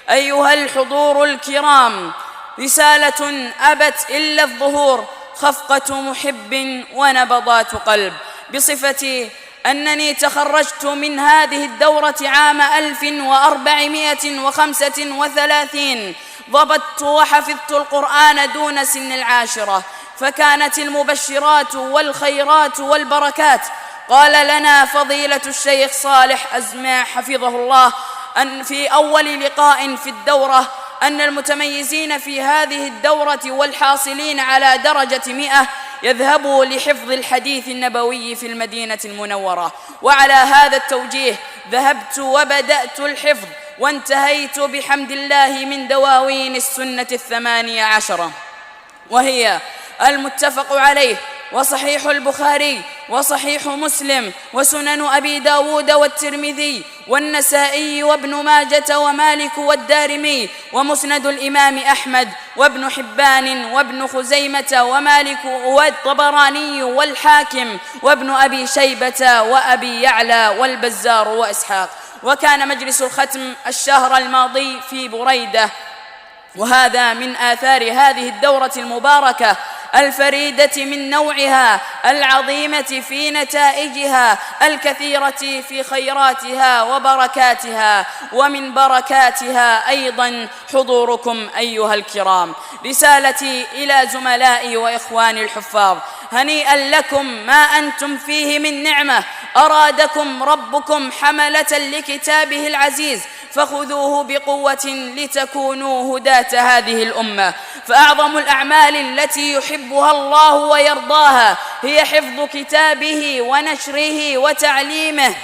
أيها الحضور الكرام، رسالة أبت إلا الظهور، خفقة محب ونبضات قلب. بصفتي أنني تخرجت من هذه الدورة عام 1435، ضبطت وحفظت القرآن دون سن 10، فكانت المبشرات والخيرات والبركات. قال لنا فضيلة الشيخ صالح أزمع حفظه الله أن في أول لقاء في الدورة أن المتميزين في هذه الدورة والحاصلين على درجة 100 يذهبوا لحفظ الحديث النبوي في المدينة المنورة. وعلى هذا التوجيه ذهبت وبدأت الحفظ، وانتهيت بحمد الله من دواوين السنة 18، وهي المتفق عليه، وصحيح البخاري، وصحيح مسلم، وسنن أبي داود والترمذي والنسائي وابن ماجة ومالك والدارمي، ومسند الإمام أحمد وابن حبان وابن خزيمة ومالك والطبراني والحاكم وابن أبي شيبة وأبي يعلى والبزار وإسحاق. وكان مجلس الختم الشهر الماضي في بريدة، وهذا من آثار هذه الدورة المباركة الفريدة من نوعها، العظيمة في نتائجها، الكثيرة في خيراتها وبركاتها. ومن بركاتها أيضا حضوركم أيها الكرام. رسالتي إلى زملائي وإخواني الحفاظ: هنيئا لكم ما أنتم فيه من نعمة، أرادكم ربكم حملة لكتابه العزيز، فخذوه بقوة لتكونوا هداة هذه الأمة. فأعظم الأعمال التي يحبها الله ويرضاها هي حفظ كتابه ونشره وتعليمه،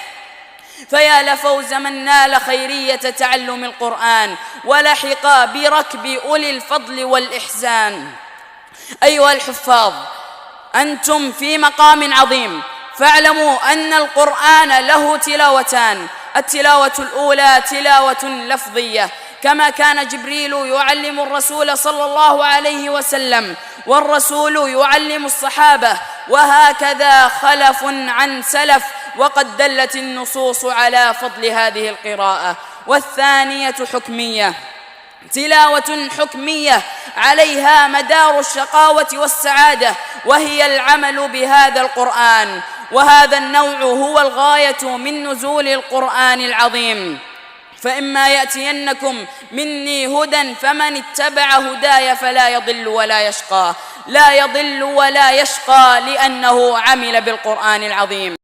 فيا لفوز من نال خيرية تعلم القرآن ولحق بركب أولي الفضل والإحسان. أيها الحفاظ، أنتم في مقام عظيم، فاعلموا أن القرآن له تلاوتان: التلاوة الأولى تلاوة لفظية، كما كان جبريل يعلم الرسول صلى الله عليه وسلم، والرسول يعلم الصحابة، وهكذا خلف عن سلف، وقد دلت النصوص على فضل هذه القراءة. والثانية حكمية، تلاوة حكمية عليها مدار الشقاوة والسعادة، وهي العمل بهذا القرآن. وهذا النوع هو الغاية من نزول القرآن العظيم. فإما يأتينكم مني هدى فمن اتبع هداي فلا يضل ولا يشقى، لا يضل ولا يشقى لأنه عمل بالقرآن العظيم.